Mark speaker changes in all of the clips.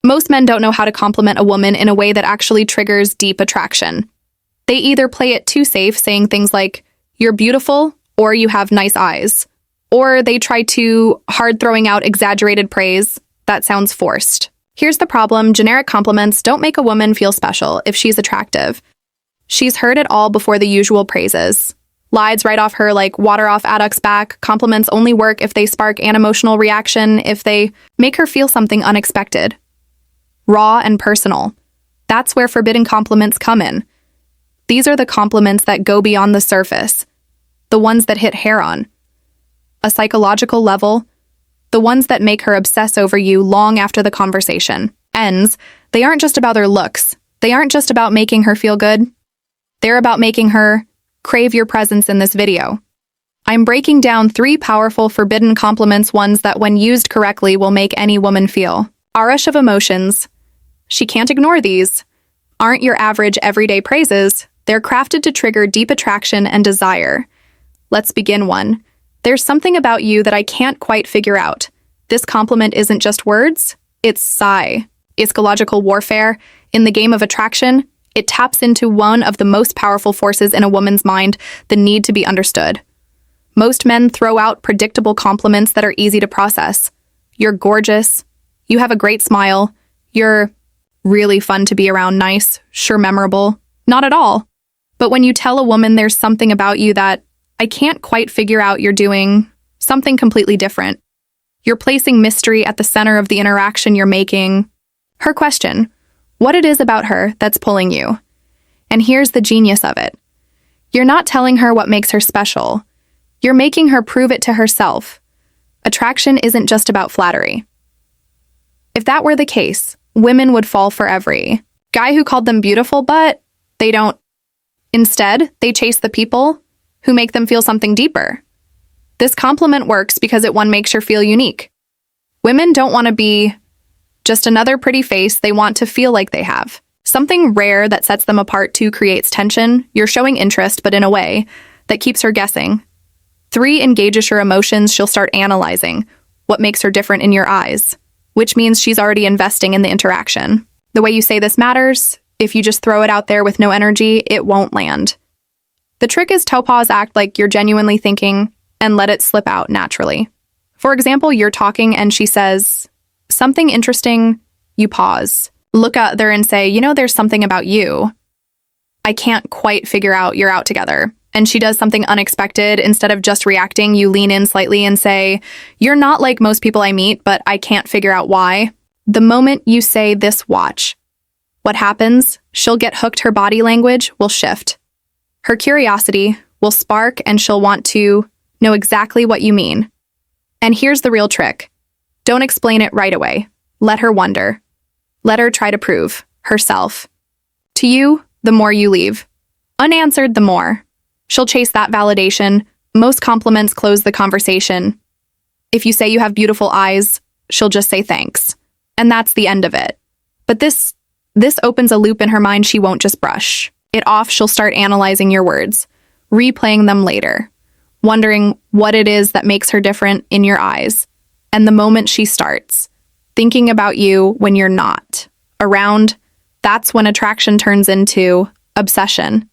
Speaker 1: Most men don't know how to compliment a woman in a way that actually triggers deep attraction. They either play it too safe, saying things like, "You're beautiful," or "You have nice eyes." Or they try too hard, throwing out exaggerated praise that sounds forced. Here's the problem: generic compliments don't make a woman feel special if she's attractive. She's heard it all before the usual praises. Lies right off her like water off a duck's back. Compliments only work if they spark an emotional reaction, if they make her feel something unexpected. Raw and personal. That's where forbidden compliments come in. These are the compliments that go beyond the surface, the ones that hit hair on a psychological level, the ones that make her obsess over you long after the conversation ends. They aren't just about her looks. They aren't just about making her feel good. They're about making her crave your presence in this video. I'm breaking down 3 powerful forbidden compliments, ones that when used correctly will make any woman feel a rush of emotions. She can't ignore these. Aren't your average everyday praises. They're crafted to trigger deep attraction and desire. Let's begin. 1. There's something about you that I can't quite figure out. This compliment isn't just words, it's psychological warfare. In the game of attraction, it taps into one of the most powerful forces in a woman's mind, the need to be understood. Most men throw out predictable compliments that are easy to process. You're gorgeous. You have a great smile. You're really fun to be around. Nice. Sure, memorable. Not at all. But when you tell a woman there's something about you that I can't quite figure out, you're doing something completely different. You're placing mystery at the center of the interaction. You're making her question what it is about her that's pulling you. And here's the genius of it. You're not telling her what makes her special. You're making her prove it to herself. Attraction isn't just about flattery. If that were the case, women would fall for every guy who called them beautiful, but they don't. Instead, they chase the people who make them feel something deeper. This compliment works because it makes her feel unique. Women don't want to be just another pretty face. They want to feel like they have something rare that sets them apart. 2. Creates tension. You're showing interest, but in a way that keeps her guessing. 3. Engages her emotions. She'll start analyzing what makes her different in your eyes, which means she's already investing in the interaction. The way you say this matters. If you just throw it out there with no energy, it won't land. The trick is to pause, act like you're genuinely thinking, and let it slip out naturally. For example, you're talking and she says something interesting. You pause, look at her and say, there's something about you I can't quite figure out. You're out together. And she does something unexpected. Instead of just reacting, you lean in slightly and say, you're not like most people I meet, but I can't figure out why. The moment you say this, watch what happens. She'll get hooked. Her body language will shift. Her curiosity will spark, and she'll want to know exactly what you mean. And here's the real trick. Don't explain it right away. Let her wonder. Let her try to prove herself to you. The more you leave unanswered, the more she'll chase that validation. Most compliments close the conversation. If you say you have beautiful eyes, she'll just say thanks. And that's the end of it. But this opens a loop in her mind. She won't just brush it off. She'll start analyzing your words, replaying them later, wondering what it is that makes her different in your eyes. And the moment she starts thinking about you when you're not around, that's when attraction turns into obsession.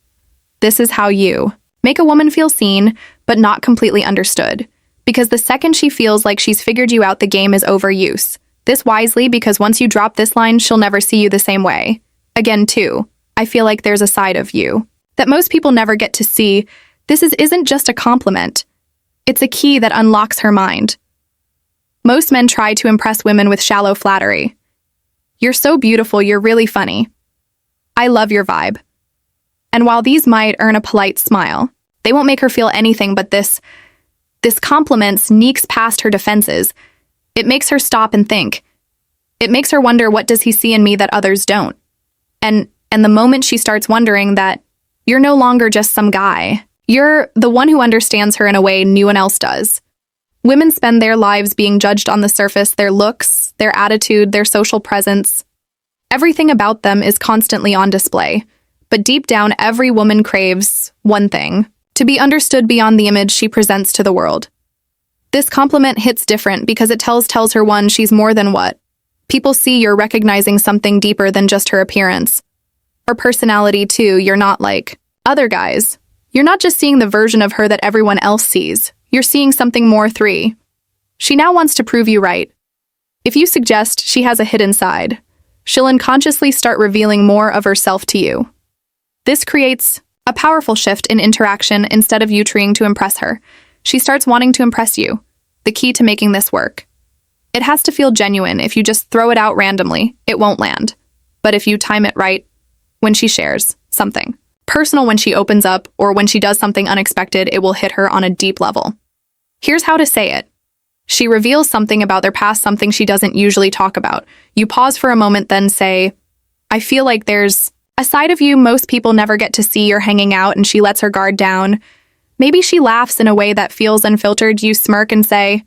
Speaker 1: This is how you make a woman feel seen, but not completely understood. Because the second she feels like she's figured you out, the game is overuse. This wisely, because once you drop this line, she'll never see you the same way. Again, too, I feel like there's a side of you that most people never get to see. This isn't just a compliment. It's a key that unlocks her mind. Most men try to impress women with shallow flattery. You're so beautiful, you're really funny. I love your vibe. And while these might earn a polite smile, they won't make her feel anything but this compliment sneaks past her defenses. It makes her stop and think. It makes her wonder, what does he see in me that others don't? And the moment she starts wondering that, you're no longer just some guy. You're the one who understands her in a way no one else does. Women spend their lives being judged on the surface, their looks, their attitude, their social presence. Everything about them is constantly on display. But deep down, every woman craves one thing: to be understood beyond the image she presents to the world. This compliment hits different because it tells her, one, she's more than what People see you're recognizing something deeper than just her appearance. Or personality too, you're not like other guys. You're not just seeing the version of her that everyone else sees. You're seeing something more. 3. She now wants to prove you right. If you suggest she has a hidden side, she'll unconsciously start revealing more of herself to you. This creates a powerful shift in interaction. Instead of you trying to impress her, she starts wanting to impress you. The key to making this work. It has to feel genuine. If you just throw it out randomly, it won't land. But if you time it right, when she shares something personal, when she opens up, or when she does something unexpected, it will hit her on a deep level. Here's how to say it. She reveals something about their past, something she doesn't usually talk about. You pause for a moment, then say, I feel like there's a side of you most people never get to see. You're hanging out, and she lets her guard down. Maybe she laughs in a way that feels unfiltered. You smirk and say,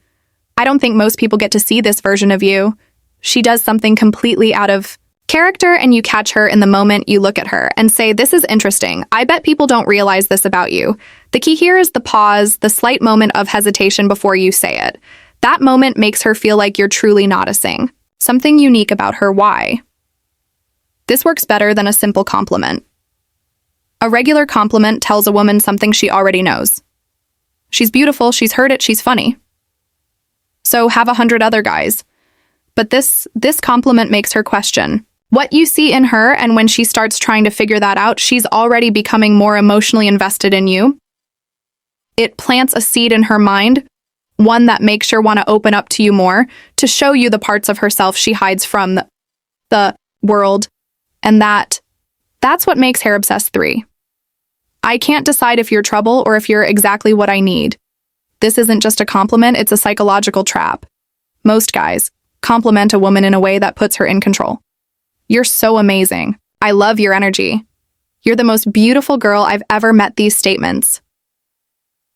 Speaker 1: I don't think most people get to see this version of you. She does something completely out of character, and you catch her in the moment. You look at her and say, this is interesting. I bet people don't realize this about you. The key here is the pause, the slight moment of hesitation before you say it. That moment makes her feel like you're truly noticing something unique about her. Why? This works better than a simple compliment. A regular compliment tells a woman something she already knows. She's beautiful, she's heard it, she's funny. So have 100 other guys. But this compliment makes her question what you see in her, and when she starts trying to figure that out, she's already becoming more emotionally invested in you. It plants a seed in her mind, one that makes her want to open up to you more, to show you the parts of herself she hides from the world. And that's what makes hair obsessed. 3. I can't decide if you're trouble or if you're exactly what I need. This isn't just a compliment, it's a psychological trap. Most guys compliment a woman in a way that puts her in control. You're so amazing. I love your energy. You're the most beautiful girl I've ever met. These statements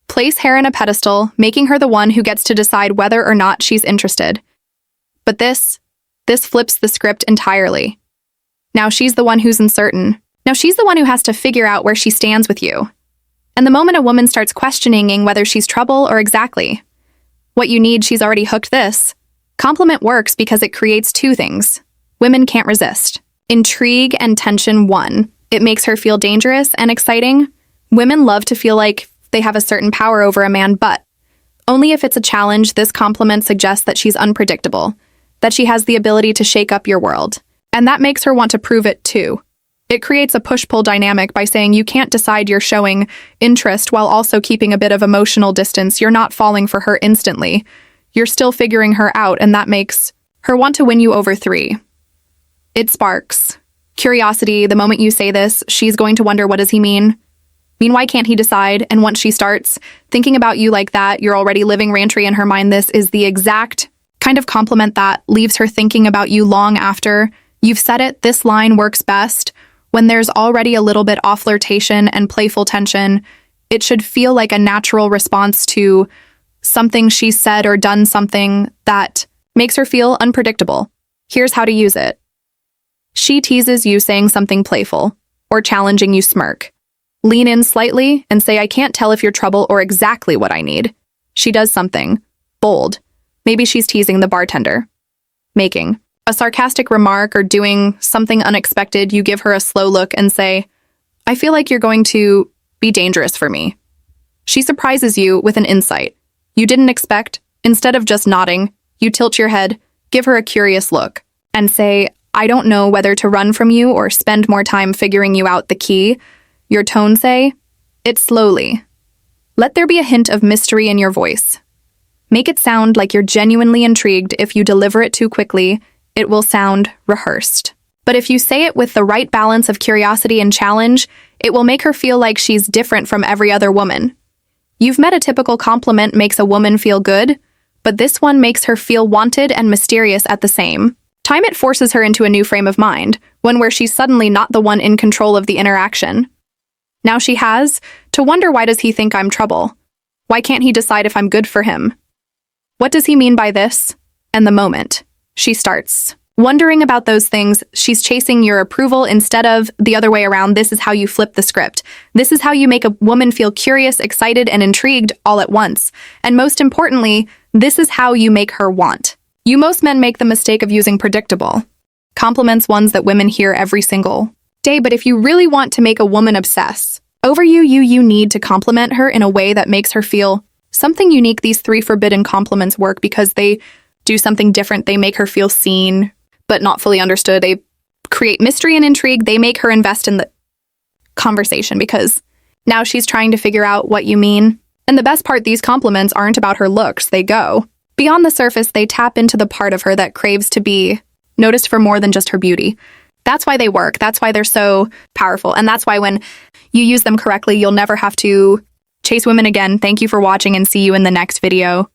Speaker 1: place hair in a pedestal, making her the one who gets to decide whether or not she's interested. But this flips the script entirely. Now she's the one who's uncertain. Now she's the one who has to figure out where she stands with you. And the moment a woman starts questioning whether she's trouble or exactly what you need, she's already hooked. This compliment works because it creates 2 things women can't resist: intrigue and tension. 1, it makes her feel dangerous and exciting. Women love to feel like they have a certain power over a man, but only if it's a challenge. This compliment suggests that she's unpredictable, that she has the ability to shake up your world. And that makes her want to prove it too. It creates a push-pull dynamic by saying you can't decide. You're showing interest while also keeping a bit of emotional distance. You're not falling for her instantly. You're still figuring her out, and that makes her want to win you over. 3, it sparks curiosity. The moment you say this, she's going to wonder, what does he mean? Why can't he decide? And once she starts thinking about you like that, you're already living rantry in her mind. This is the exact kind of compliment that leaves her thinking about you long after you've said it. This line works best when there's already a little bit of flirtation and playful tension. It should feel like a natural response to something she said or done, something that makes her feel unpredictable. Here's how to use it. She teases you saying something playful or challenging. You smirk. Lean in slightly and say, I can't tell if you're trouble or exactly what I need. She does something bold. Maybe she's teasing the bartender, making a sarcastic remark, or doing something unexpected. You give her a slow look and say, I feel like you're going to be dangerous for me. She surprises you with an insight you didn't expect. Instead of just nodding, you tilt your head, give her a curious look, and say, I don't know whether to run from you or spend more time figuring you out. The key, your tone, say it slowly. Let there be a hint of mystery in your voice. Make it sound like you're genuinely intrigued. If you deliver it too quickly, it will sound rehearsed. But if you say it with the right balance of curiosity and challenge, it will make her feel like she's different from every other woman. You've met a typical compliment makes a woman feel good, but this one makes her feel wanted and mysterious at the same time. It forces her into a new frame of mind, one where she's suddenly not the one in control of the interaction. Now she has to wonder, why does he think I'm trouble? Why can't he decide if I'm good for him? What does he mean by this? And the moment she starts wondering about those things, she's chasing your approval instead of the other way around. This is how you flip the script. This is how you make a woman feel curious, excited, and intrigued all at once. And most importantly, this is how you make her want Most men make the mistake of using predictable compliments, ones that women hear every single day. But if you really want to make a woman obsess over you need to compliment her in a way that makes her feel something unique. These 3 forbidden compliments work because they do something different. They make her feel seen, but not fully understood. They create mystery and intrigue. They make her invest in the conversation because now she's trying to figure out what you mean. And the best part, these compliments aren't about her looks. They go beyond the surface. They tap into the part of her that craves to be noticed for more than just her beauty. That's why they work. That's why they're so powerful. And that's why when you use them correctly, you'll never have to chase women again. Thank you for watching and see you in the next video.